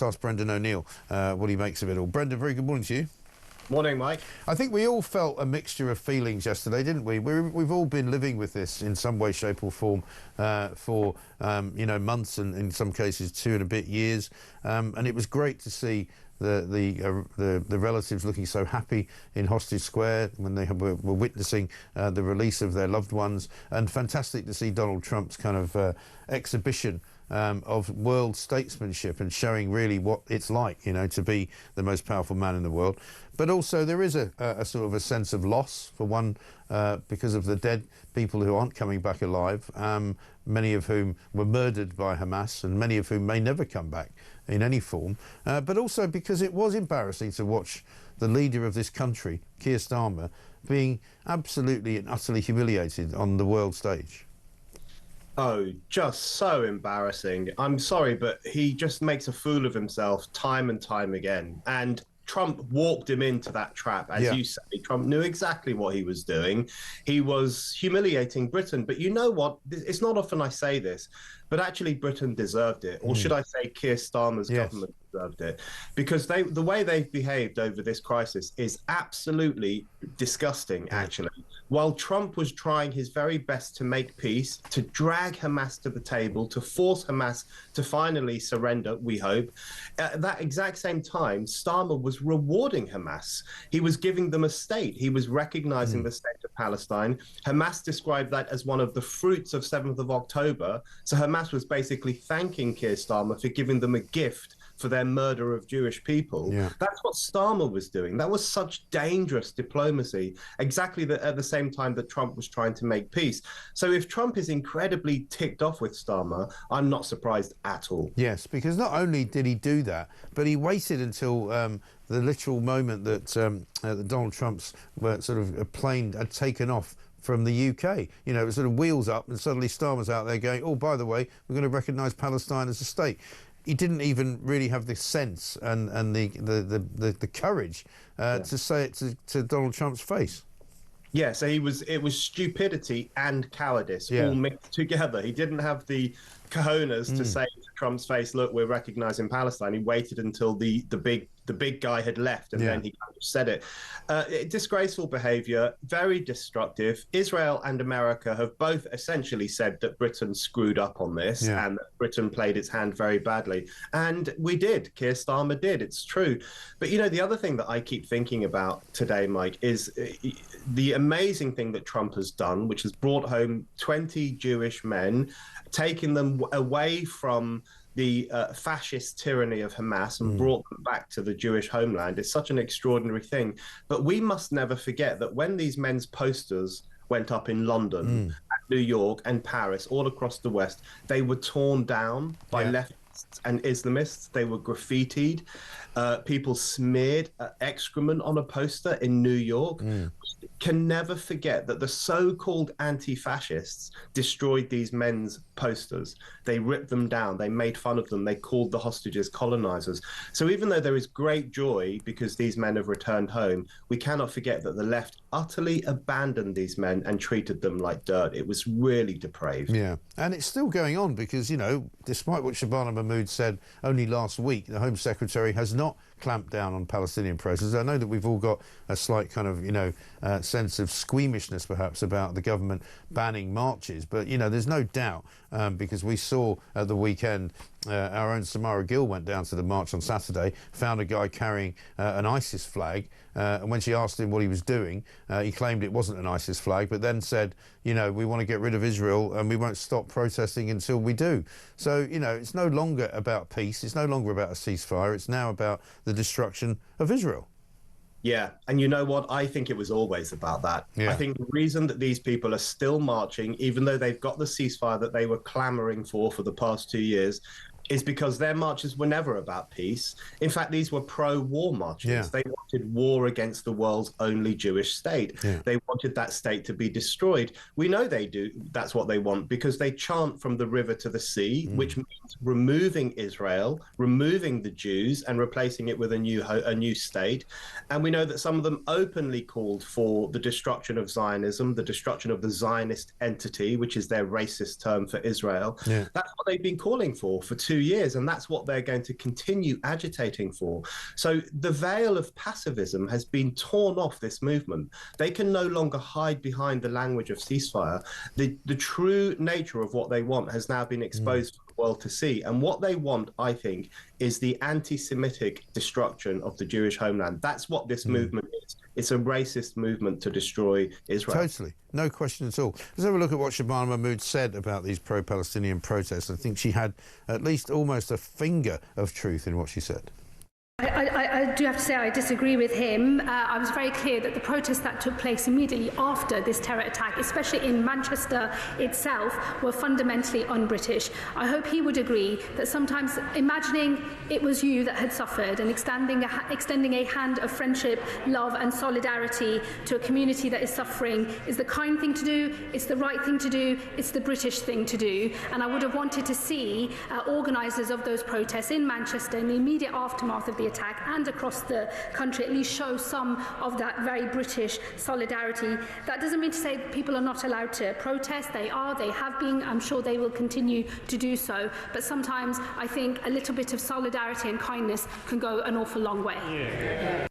Ask Brendan O'Neill what he makes of it all. Brendan, very good morning to you. Morning, Mike. I think we all felt a mixture of feelings yesterday, didn't we? We've all been living with this in some way, shape or form for months and in some cases 2 and a bit years. And it was great to see the relatives looking so happy in Hostage Square when they were witnessing the release of their loved ones, and fantastic to see Donald Trump's kind of exhibition of world statesmanship and showing really what it's like, to be the most powerful man in the world. But also there is a sort of a sense of loss for one because of the dead people who aren't coming back alive, many of whom were murdered by Hamas and many of whom may never come back in any form. But also because it was embarrassing to watch the leader of this country, Keir Starmer, being absolutely and utterly humiliated on the world stage. Oh, just so embarrassing. I'm sorry, but he just makes a fool of himself time and time again. And Trump walked him into that trap. As you say, Trump knew exactly what he was doing. He was humiliating Britain. But you know what? It's not often I say this, but actually Britain deserved it. Or should I say Keir Starmer's government deserved it? Because the way they've behaved over this crisis is absolutely disgusting, actually. While Trump was trying his very best to make peace, to drag Hamas to the table, to force Hamas to finally surrender, we hope, at that exact same time, Starmer was rewarding Hamas. He was giving them a state. He was recognizing the state of Palestine. Hamas described that as one of the fruits of 7th of October. So Hamas was basically thanking Keir Starmer for giving them a gift for their murder of Jewish people. That's what Starmer was doing. That was such dangerous diplomacy, exactly at the same time that Trump was trying to make peace. So if Trump is incredibly ticked off with Starmer, I'm not surprised at all. Yes, because not only did he do that, but he waited until the literal moment that Donald Trump's sort of plane had taken off from the UK. It was sort of wheels up, and suddenly Starmer's out there going, oh, by the way, we're going to recognise Palestine as a state. He didn't even really have the sense and the courage to say it to Donald Trump's face. Yeah, so it was stupidity and cowardice all mixed together. He didn't have the cojones to say to Trump's face, look, we're recognizing Palestine. He waited until the big guy had left, and then he kind of said it. Disgraceful behavior, very destructive. Israel and America have both essentially said that Britain screwed up on this and that Britain played its hand very badly. And we did. Keir Starmer did. It's true. But, the other thing that I keep thinking about today, Mike, is the amazing thing that Trump has done, which has brought home 20 Jewish men, taking them away from the fascist tyranny of Hamas and brought them back to the Jewish homeland. It's such an extraordinary thing. But we must never forget that when these men's posters went up in London, New York and Paris, all across the West, they were torn down by leftists and Islamists. They were graffitied. People smeared excrement on a poster in New York. Can never forget that the so-called anti-fascists destroyed these men's posters. They ripped them down. They made fun of them. They called the hostages colonizers. So even though there is great joy because these men have returned home, we cannot forget that the left utterly abandoned these men and treated them like dirt. It was really depraved. Yeah, and it's still going on because, despite what Shabana Mahmood said only last week, the Home Secretary has not clamped down on Palestinian protesters. I know that we've all got a slight kind of, sense of squeamishness perhaps about the government banning marches, but, there's no doubt because we saw at the weekend our own Samara Gill went down to the march on Saturday, found a guy carrying an ISIS flag, and when she asked him what he was doing, he claimed it wasn't an ISIS flag, but then said, we want to get rid of Israel and we won't stop protesting until we do. So, it's no longer about peace, it's no longer about a ceasefire, it's now about the destruction of Israel. Yeah, and you know what? I think it was always about that. I think the reason that these people are still marching, even though they've got the ceasefire that they were clamoring for the past 2 years, is because their marches were never about peace. In fact, these were pro-war marches. They wanted war against the world's only Jewish state. They wanted that state to be destroyed. We know they do. That's what they want because they chant from the river to the sea, which means removing Israel, removing the Jews and replacing it with a new state. And we know that some of them openly called for the destruction of Zionism, the destruction of the Zionist entity, which is their racist term for Israel. That's what they've been calling for 2 years, and that's what they're going to continue agitating for. So the veil of pacifism has been torn off this movement. They can no longer hide behind the language of ceasefire. The true nature of what they want has now been exposed for the world to see. And what they want, I think, is the anti-Semitic destruction of the Jewish homeland. That's what this movement is. It's a racist movement to destroy Israel. Totally. No question at all. Let's have a look at what Shabana Mahmood said about these pro-Palestinian protests. I think she had at least almost a finger of truth in what she said. I do have to say I disagree with him. I was very clear that the protests that took place immediately after this terror attack, especially in Manchester itself, were fundamentally un-British. I hope he would agree that sometimes imagining it was you that had suffered and extending a hand of friendship, love and solidarity to a community that is suffering is the kind thing to do, it's the right thing to do, it's the British thing to do. And I would have wanted to see organisers of those protests in Manchester in the immediate aftermath of the attack and across the country at least show some of that very British solidarity. That doesn't mean to say that people are not allowed to protest. They are, they have been, I'm sure they will continue to do so. But sometimes I think a little bit of solidarity and kindness can go an awful long way.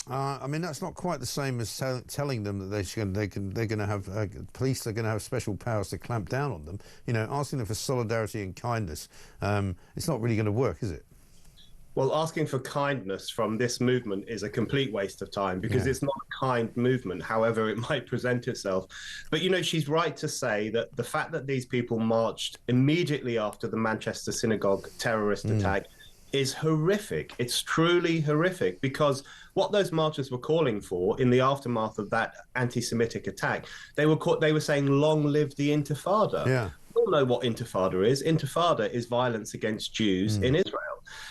I mean, that's not quite the same as telling them that they're going to have police are going to have special powers to clamp down on them. You know, asking them for solidarity and kindness. It's not really going to work, is it? Well, asking for kindness from this movement is a complete waste of time because it's not a kind movement, however it might present itself. But, you know, she's right to say that the fact that these people marched immediately after the Manchester synagogue terrorist attack is horrific. It's truly horrific because what those marchers were calling for in the aftermath of that anti-Semitic attack, they were saying, long live the Intifada. Yeah. We all know what Intifada is. Intifada is violence against Jews in Israel.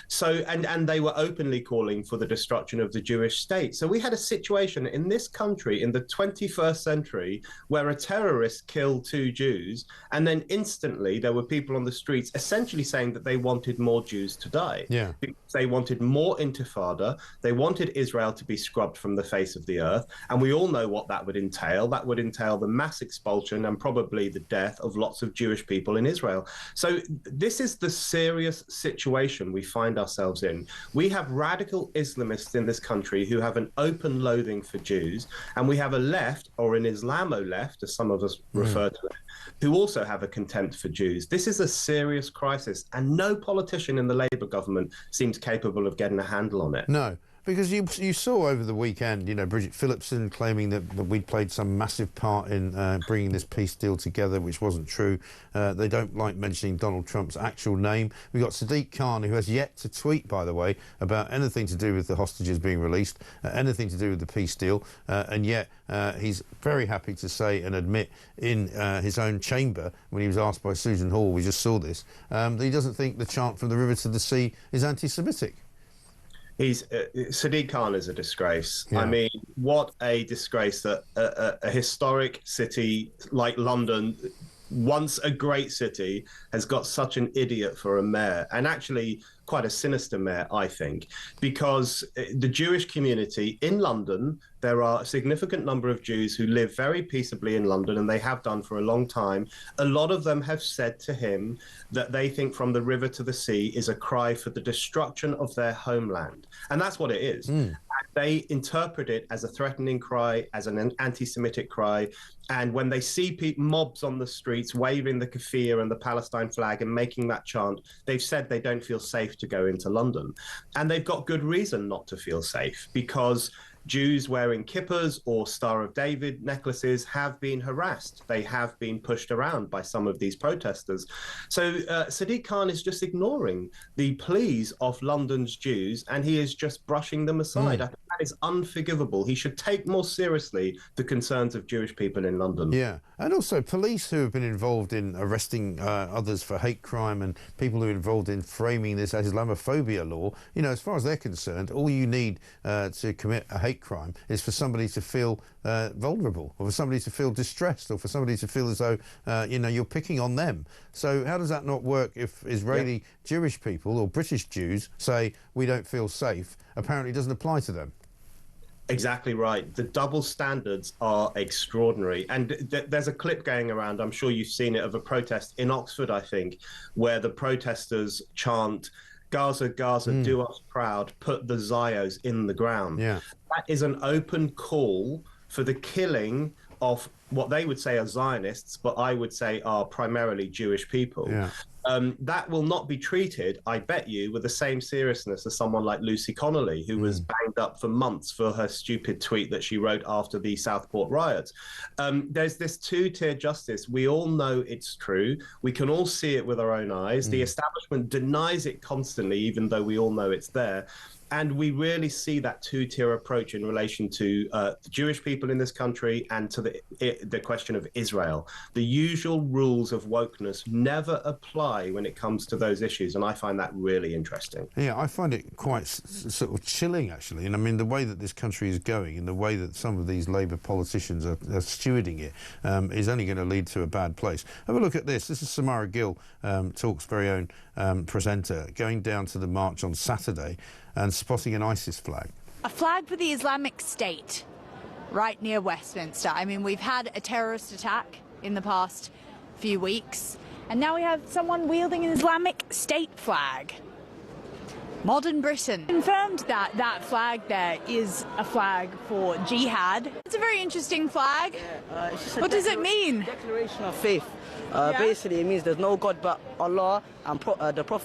So, and they were openly calling for the destruction of the Jewish state. So we had a situation in this country in the 21st century where a terrorist killed 2 Jews, and then instantly there were people on the streets essentially saying that they wanted more Jews to die. Yeah. Because they wanted more Intifada. They wanted Israel to be scrubbed from the face of the earth. And we all know what that would entail. That would entail the mass expulsion and probably the death of lots of Jewish people in Israel. So this is the serious situation we find ourselves in. We have radical Islamists in this country who have an open loathing for Jews, and we have a left, or an Islamo left, as some of us refer to it, who also have a contempt for Jews. This is a serious crisis, and no politician in the Labour government seems capable of getting a handle on it. No. Because you saw over the weekend, you know, Bridget Phillipson claiming that we'd played some massive part in bringing this peace deal together, which wasn't true. They don't like mentioning Donald Trump's actual name. We've got Sadiq Khan, who has yet to tweet, by the way, about anything to do with the hostages being released, anything to do with the peace deal. And yet he's very happy to say and admit in his own chamber, when he was asked by Susan Hall, we just saw this, that he doesn't think the chant from the river to the sea is anti-Semitic. Sadiq Khan is a disgrace. Yeah. I mean, what a disgrace that a historic city like London, once a great city, has got such an idiot for a mayor, and actually quite a sinister mayor, I think, because the Jewish community in London, there are a significant number of Jews who live very peaceably in London, and they have done for a long time. A lot of them have said to him that they think From the River to the Sea is a cry for the destruction of their homeland. And that's what it is. They interpret it as a threatening cry, as an anti-Semitic cry. And when they see mobs on the streets waving the keffiyeh and the Palestine flag and making that chant, they've said they don't feel safe to go into London. And they've got good reason not to feel safe, because Jews wearing kippahs or Star of David necklaces have been harassed. They have been pushed around by some of these protesters. So Sadiq Khan is just ignoring the pleas of London's Jews, and he is just brushing them aside. I think that is unforgivable. He should take more seriously the concerns of Jewish people in London. Yeah, and also police who have been involved in arresting others for hate crime, and people who are involved in framing this as Islamophobia law. You know, as far as they're concerned, all you need to commit a hate crime is for somebody to feel vulnerable, or for somebody to feel distressed, or for somebody to feel as though you know, you're picking on them. So how does that not work if Israeli Jewish people or British Jews say we don't feel safe? Apparently it doesn't apply to them. Exactly right. The double standards are extraordinary. And there's a clip going around, I'm sure you've seen it, of a protest in Oxford, I think, where the protesters chant, Gaza, Gaza, do us proud, put the Zios in the ground. Yeah. That is an open call for the killing of what they would say are Zionists, but I would say are primarily Jewish people. Yeah. That will not be treated, I bet you, with the same seriousness as someone like Lucy Connolly, who was banged up for months for her stupid tweet that she wrote after the Southport riots. There's this two-tier justice. We all know it's true. We can all see it with our own eyes. The establishment denies it constantly, even though we all know it's there. And we really see that two-tier approach in relation to the Jewish people in this country and to the question of Israel. The usual rules of wokeness never apply when it comes to those issues, and I find that really interesting. Yeah, I find it quite sort of chilling, actually. And I mean, the way that this country is going and the way that some of these Labour politicians are stewarding it is only going to lead to a bad place. Have a look at this. This is Samara Gill, Talk's very own presenter, going down to the march on Saturday and spotting an ISIS flag. A flag for the Islamic State right near Westminster. I mean, we've had a terrorist attack in the past few weeks, and now we have someone wielding an Islamic State flag. Modern Britain confirmed that that flag there is a flag for jihad. It's a very interesting flag. Yeah, what does it mean? Declaration of faith. Basically, it means there's no God but Allah, and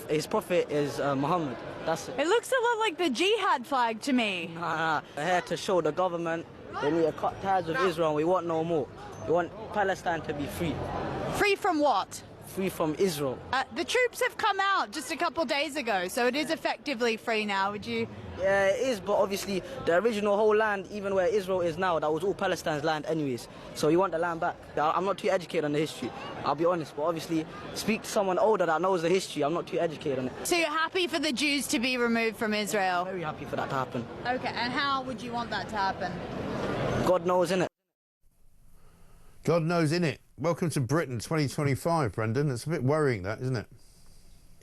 his prophet is Muhammad. That's it. It looks a lot like the jihad flag to me. Nah. We're here to show the government they need to cut ties with Israel. We want no more. We want Palestine to be free. Free from what? Free from Israel. The troops have come out just a couple days ago, so it is effectively free now, would you? Yeah, it is, but obviously the original whole land, even where Israel is now, that was all Palestine's land anyways. So you want the land back. I'm not too educated on the history, I'll be honest, but obviously speak to someone older that knows the history. I'm not too educated on it. So you're happy for the Jews to be removed from Israel? Very happy for that to happen. Okay, and how would you want that to happen? God knows, innit? God knows, innit? Welcome to Britain 2025, Brendan. It's a bit worrying, that, isn't it?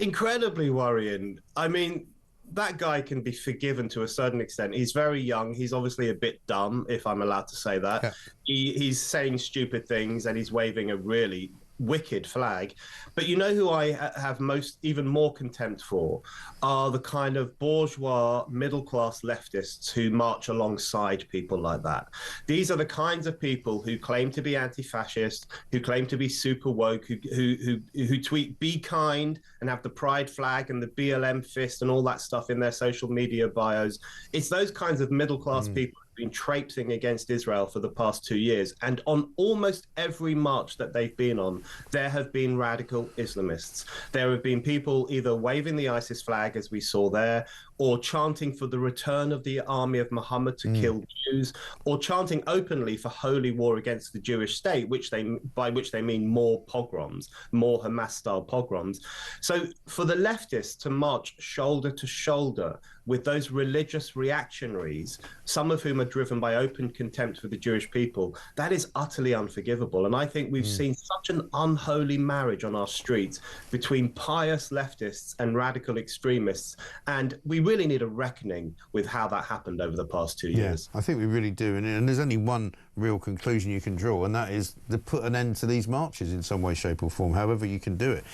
Incredibly worrying. I mean, that guy can be forgiven to a certain extent. He's very young. He's obviously a bit dumb, if I'm allowed to say that. Yeah. He's saying stupid things and he's waving a really wicked flag. But you know who I have even more contempt for are the kind of bourgeois middle-class leftists who march alongside people like that. These are the kinds of people who claim to be anti-fascist, who claim to be super woke, who tweet "be kind" and have the pride flag and the BLM fist and all that stuff in their social media bios. It's those kinds of middle-class people been traipsing against Israel for the past 2 years, and on almost every march that they've been on, there have been radical Islamists. There have been people either waving the ISIS flag, as we saw there, or chanting for the return of the army of Muhammad to kill Jews, or chanting openly for holy war against the Jewish state, by which they mean more pogroms, more Hamas-style pogroms. So for the leftists to march shoulder to shoulder with those religious reactionaries, some of whom are driven by open contempt for the Jewish people, that is utterly unforgivable. And I think we've seen such an unholy marriage on our streets between pious leftists and radical extremists. And we really need a reckoning with how that happened over the past 2 years. I think we really do. And there's only one real conclusion you can draw, and that is to put an end to these marches in some way, shape or form, however you can do it.